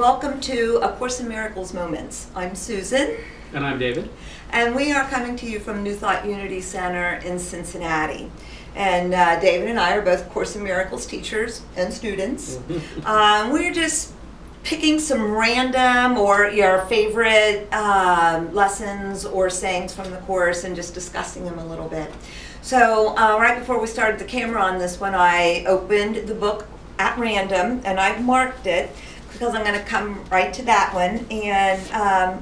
welcome to A Course in Miracles Moments. I'm Susan. And I'm David. And we are coming to you from New Thought Unity Center in Cincinnati. And David and I are both Course in Miracles teachers and students. We're just picking some random or your favorite lessons or sayings from the Course and just discussing them a little bit. So right before we started the camera on this one, I opened the book at random and I marked it because I'm going to come right to that one. And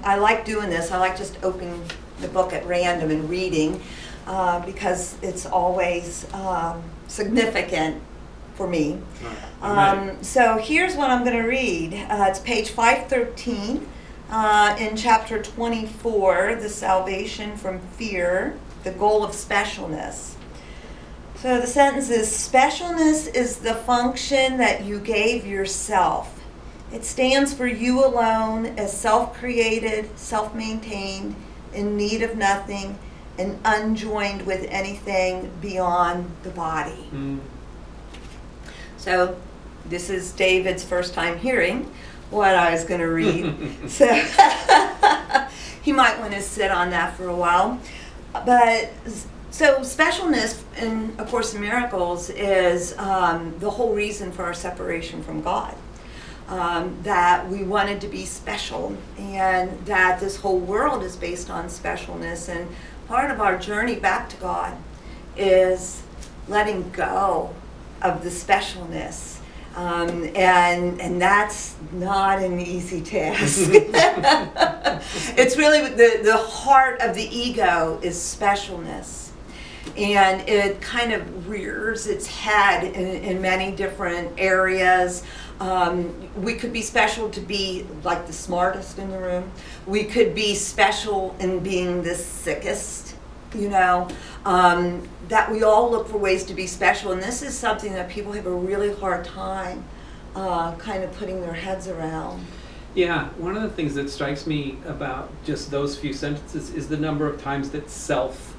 I like doing this. I like just opening the book at random and reading because it's always significant for me. So here's what I'm going to read. It's page 513 in chapter 24, The Salvation from Fear, the Goal of Specialness. So the sentence is, specialness is the function that you gave yourself. It stands for you alone as self-created, self-maintained, in need of nothing, and unjoined with anything beyond the body. So this is David's first time hearing what I was going to read. So he might want to sit on that for a while. But so specialness in A Course in Miracles is the whole reason for our separation from God. That we wanted to be special, and that this whole world is based on specialness. And part of our journey back to God is letting go of the specialness. And that's not an easy task. It's really the heart of the ego is specialness. And it kind of rears its head in many different areas. We could be special to be like the smartest in the room. We could be special in being the sickest, that we all look for ways to be special. And this is something that people have a really hard time kind of putting their heads around. Yeah, one of the things that strikes me about just those few sentences is the number of times that self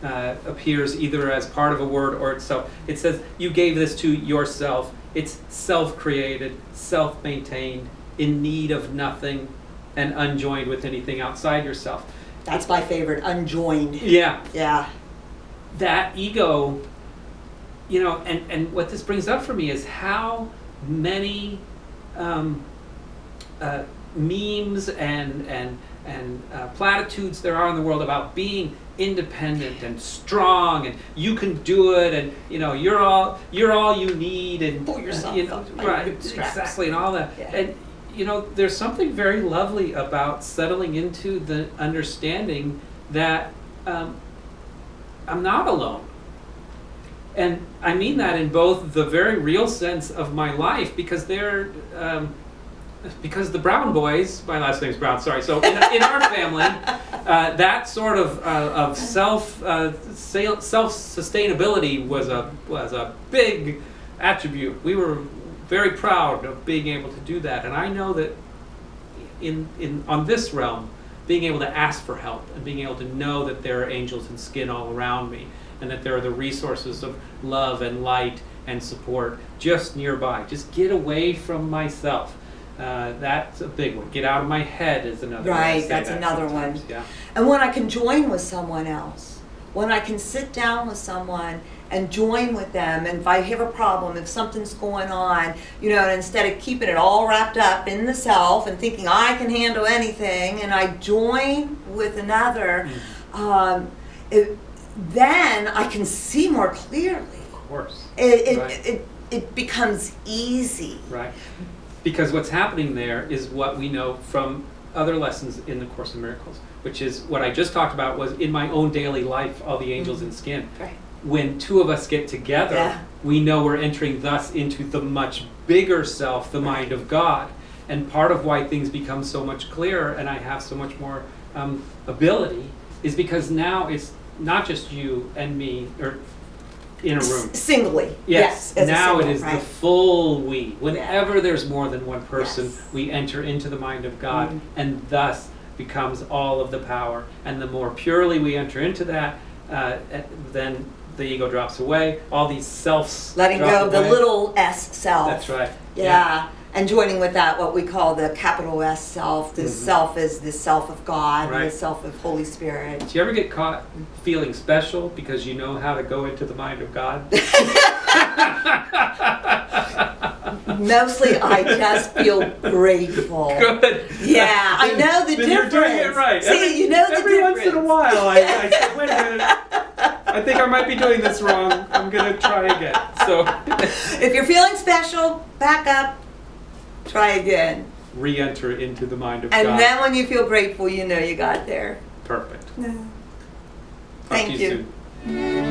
appears either as part of a word or itself. It says, you gave this to yourself. It's self-created, self-maintained, in need of nothing, and unjoined with anything outside yourself. That's my favorite, unjoined. Yeah. Yeah. That ego, and what this brings up for me is how many memes and platitudes there are in the world about being independent and strong, and you can do it, and you're all you need, and pull yourself up, right, exactly, and all that. Yeah. And there's something very lovely about settling into the understanding that I'm not alone. And I mean that in both the very real sense of my life, because because the Brown boys, my last name's Brown, sorry, so in our family, that sort of self-sustainability was a big attribute. We were very proud of being able to do that. And I know that on this realm, being able to ask for help and being able to know that there are angels in skin all around me, and that there are the resources of love and light and support just nearby. Just get away from myself. That's a big one. Get out of my head is another one. Right, that's another one. Yeah. And when I can join with someone else, when I can sit down with someone and join with them, and if I have a problem, if something's going on, and instead of keeping it all wrapped up in the self and thinking I can handle anything, and I join with another, then I can see more clearly. Of course. It becomes easy. Right. Because what's happening there is what we know from other lessons in the Course in Miracles, which is what I just talked about was in my own daily life, all the angels in skin. Right. When two of us get together, we know we're entering thus into the much bigger self, the mind of God. And part of why things become so much clearer and I have so much more ability is because now it's not just you and me, or in a room. Singly. Yes. Now it is right? the full we. Whenever there's more than one person, we enter into the mind of God, and thus becomes all of the power. And the more purely we enter into that, then the ego drops away. All these selves letting go of the little s self. That's right. Yeah. And joining with that, what we call the capital S self. The self is the self of God, Right. the self of Holy Spirit. Do you ever get caught feeling special because you know how to go into the mind of God? Mostly, I just feel grateful. Good. Yeah, I know the then difference. You're doing it right. See, you know the every difference. once in a while, I say, wait a minute. I think I might be doing this wrong. I'm gonna try again. So, If you're feeling special, back up, try again. re-enter into the mind of And God. then when you feel grateful, you know you got there. Perfect. No. Talk Thank to you you. soon.